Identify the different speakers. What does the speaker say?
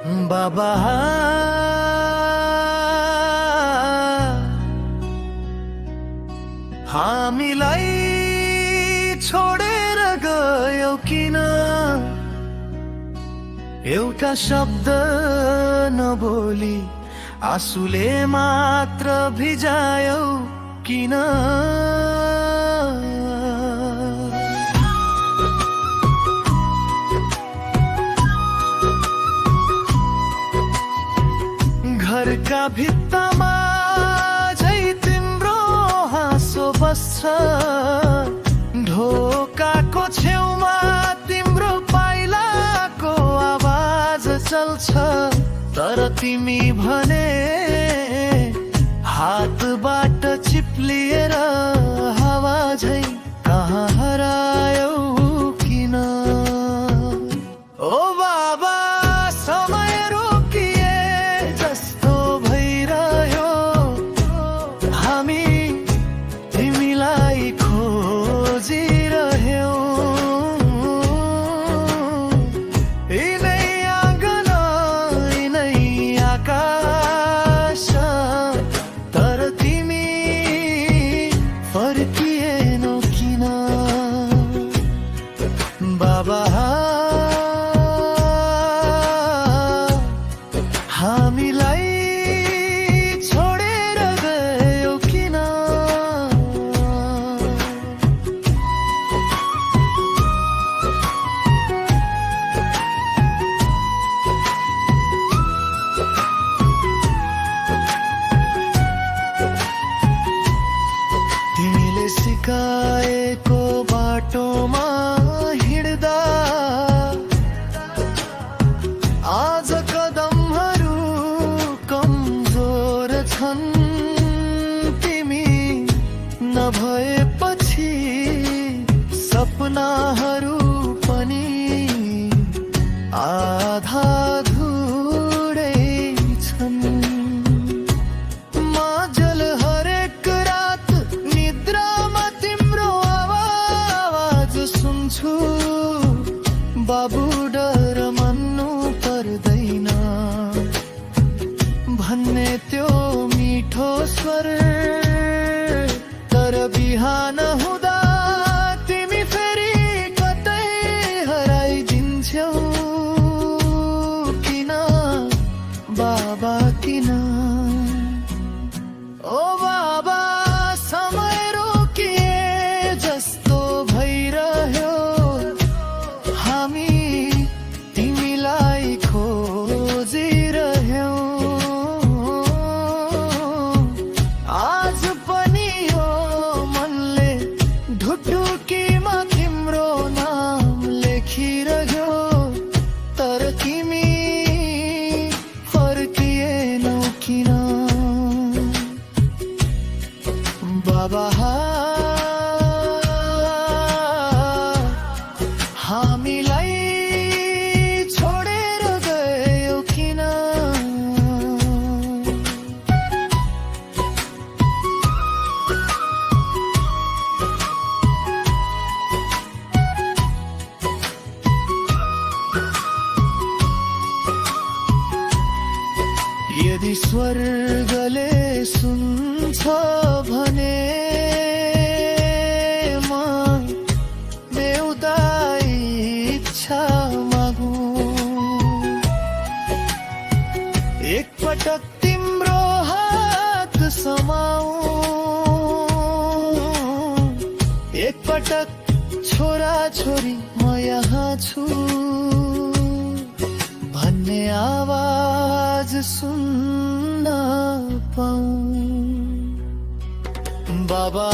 Speaker 1: बाबा हामीलाई छोडेर गयौ किन? एउटा शब्द नबोली आँसुले मात्र भिजायौ किन? घरका भित्तामा झै तिम्रो हाँसो बस्छ, ढोकाको छेउमा तिम्रो पाइलाको आवाज चल्छ। तर तिमी भने हातबाट चिप्लिएर हावा झै कहाँ हरायौ किन? ओ बाबा समय रोकिए जस्तो भइरह्यो, हामी तिमीलाई खोजिरह्यौ। यिनै आँगन यिनै आकाश, तर तिमी फर्किएनौ किन? बाबा हामीलाई छोडेर गयौ किन? तिमीले सिकाएको बाटोमा हिँड्दा आज कदमहरू कमजोर छन्। तिमी नभएपछि सपनाहरू पनि आधा अधुरै छन्। माझल हरेक रात निद्रामा तिम्रो आवाज सुन्छु। बाबु डर मान्नु पर्दैन भन्ने त्यो मिठो स्वर, तर बिहान हुँदा तिमी फेरि कतै हराइदिन्छौ किन? बाबा किन? ओ बाबा समय रोकिए जस्तो भइरह्यो, हामी तिमीलाई खोजिरह्यौ। आज पनि यो मनले ढुकढुकीमा तिम्रो नाम लेखिरह्यो, तर तिमी फर्किएनौ किन? बाबा हामीलाई छोडेर गयौ किन? यदि स्वर्गले सुन्छ भने म एउटा इच्छा मागु। एकपटक तिम्रो हात समाऊ, एकपटक छोरा छोरी म यहाँ छु भन्ने आवाज सुन्न पाऊँ। बाबा